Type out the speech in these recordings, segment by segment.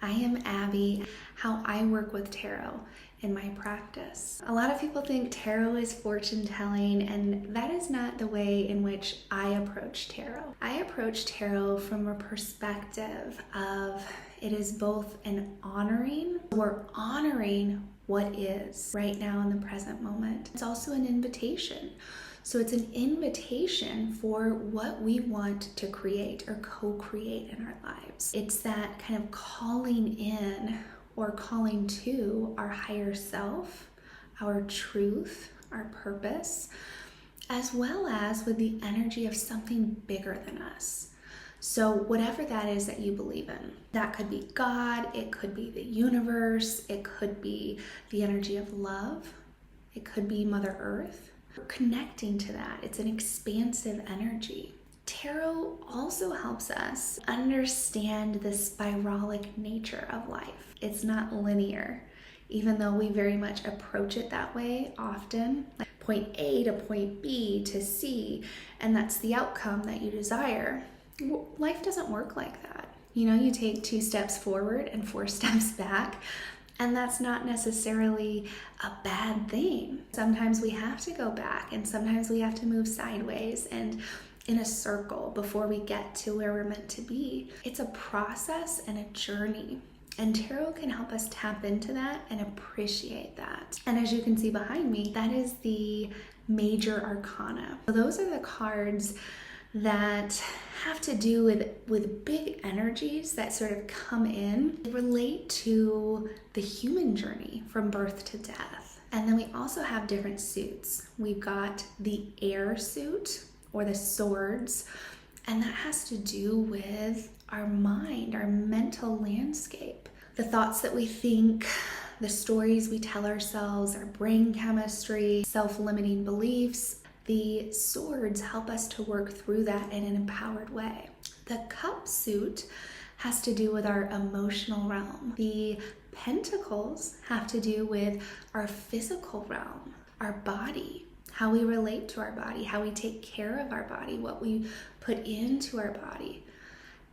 I am Abby, how I work with tarot in my practice. A lot of people think tarot is fortune telling, and that is not the way in which I approach tarot. I approach tarot from a perspective of it is both an honoring, we're honoring what is right now in the present moment. It's also an invitation. So it's an invitation for what we want to create or co-create in our lives. It's that kind of calling in or calling to our higher self, our truth, our purpose, as well as with the energy of something bigger than us. So whatever that is that you believe in, that could be God, it could be the universe, it could be the energy of love, it could be Mother Earth. We're connecting to that. It's an expansive energy. Tarot also helps us understand the spiralic nature of life. It's not linear, even though we very much approach it that way often. Like point A to point B to C, and that's the outcome that you desire. Life doesn't work like that. You know, you take 2 steps forward and 4 steps back. And that's not necessarily a bad thing. Sometimes we have to go back, and sometimes we have to move sideways and in a circle before we get to where we're meant to be. It's a process and a journey. And tarot can help us tap into that and appreciate that. And as you can see behind me, that is the major arcana. So those are the cards that have to do with big energies that sort of come in, relate to the human journey from birth to death. And then we also have different suits. We've got the air suit or the swords, and that has to do with our mind, our mental landscape, the thoughts that we think, the stories we tell ourselves, our brain chemistry, self-limiting beliefs. The swords help us to work through that in an empowered way. The cup suit has to do with our emotional realm. The pentacles have to do with our physical realm, our body, how we relate to our body, how we take care of our body, what we put into our body,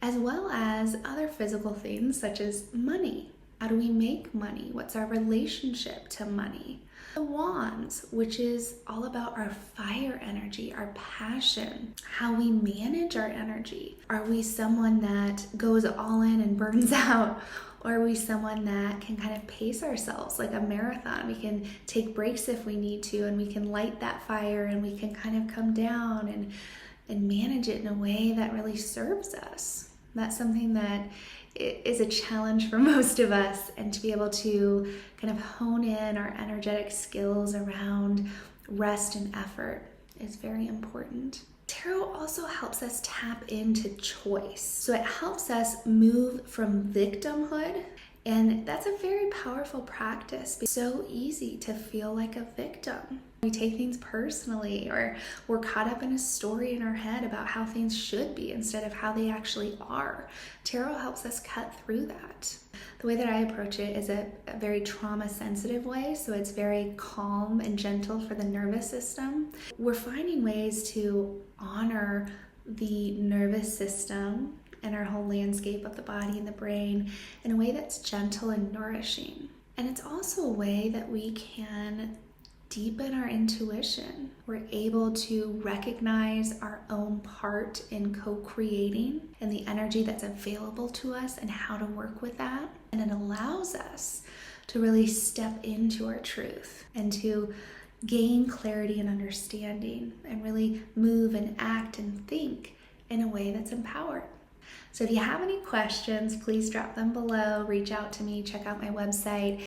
as well as other physical things such as money. How do we make money? What's our relationship to money? The wands, which is all about our fire energy, our passion, how we manage our energy. Are we someone that goes all in and burns out? Or are we someone that can kind of pace ourselves like a marathon? We can take breaks if we need to, and we can light that fire, and we can kind of come down and manage it in a way that really serves us. That's something that is a challenge for most of us, and to be able to kind of hone in our energetic skills around rest and effort is very important. Tarot also helps us tap into choice. So it helps us move from victimhood, and that's a very powerful practice. It's so easy to feel like a victim. We take things personally, or we're caught up in a story in our head about how things should be instead of how they actually are. Tarot helps us cut through that. The way that I approach it is a very trauma-sensitive way, so it's very calm and gentle for the nervous system. We're finding ways to honor the nervous system and our whole landscape of the body and the brain in a way that's gentle and nourishing. And it's also a way that we can deepen our intuition. We're able to recognize our own part in co-creating and the energy that's available to us and how to work with that. And it allows us to really step into our truth and to gain clarity and understanding and really move and act and think in a way that's empowered. So if you have any questions, please drop them below, reach out to me, check out my website.